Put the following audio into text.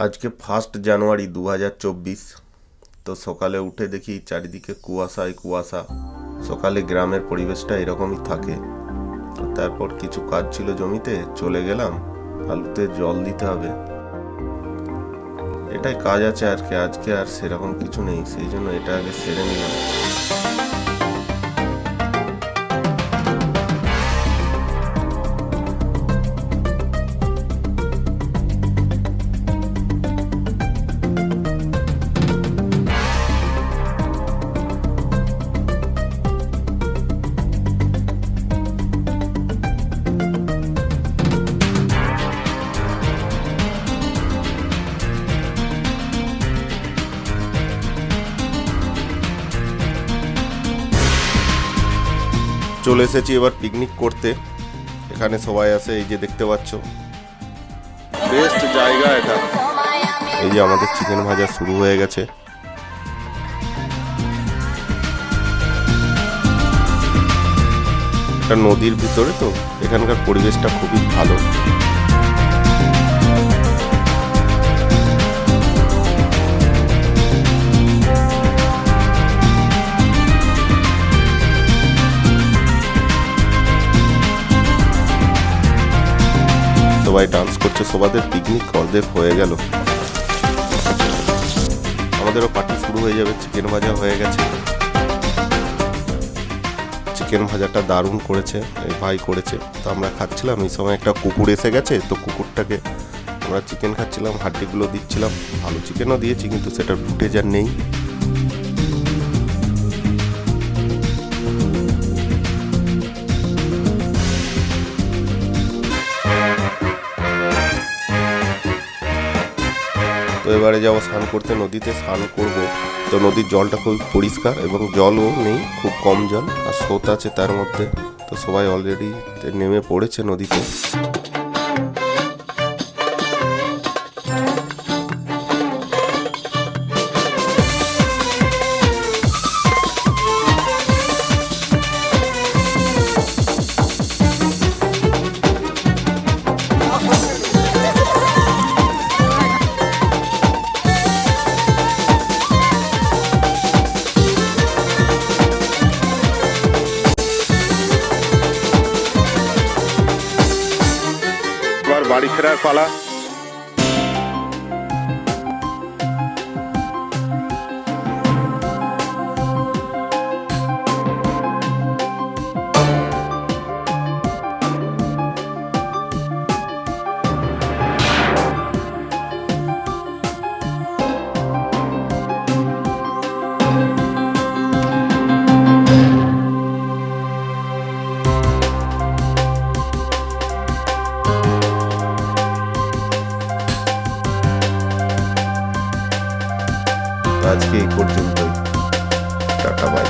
আজকে 1 জানুয়ারি 2024। তো সকালে উঠে দেখি চারিদিকে কুয়াশায় কুয়াশা। সকালে গ্রামের পরিবেশটা এরকমই থাকে। তারপর কিছু কাজ ছিল জমিতে, চলে গেলাম। আলুতে জল দিতে হবে, এটাই কাজ আছে আর কি। আজকে আর সেরকম কিছু নেই, সেই জন্য এটা আগে সেরে নিলাম। চলে এসেছি এবার পিকনিক করতে। এখানে সবাই আছে, এই যে দেখতে পাচ্ছ, বেস্ট জায়গা এটা। এই যে আমাদের চিকেন ভাজা শুরু হয়ে গেছে। এটা নদীর ভিতরে, তো এখানকার পরিবেশটা খুবই ভালো। সবাই ডান্স করছে, সবাদের পিকনিক অর্ধেক হয়ে গেল। আমাদেরও পার্টি শুরু হয়ে যাবে। চিকেন ভাজা হয়ে গেছে। চিকেন ভাজাটা দারুণ করেছে, এই ভাই করেছে। তো আমরা খাচ্ছিলাম, এই সময় একটা কুকুর এসে গেছে, তো কুকুরটাকে আমরা চিকেন খাচ্ছিলাম, হাড্ডিগুলো দিচ্ছিলাম। ভালো চিকেনও দিয়েছি, কিন্তু সেটার ফুটেজ আর নেই। তো এবারে যাবো স্নান করতে, নদীতে স্নান করব। তো নদীর জলটা খুব পরিষ্কার এবং জলও নেই, খুব কম জল, আর স্রোত আছে তার মধ্যে। তো সবাই অলরেডি নেমে পড়েছে নদীতে। বাড়ি ফেরার পালা। আজকে এই পর্যন্তই। Tata, by.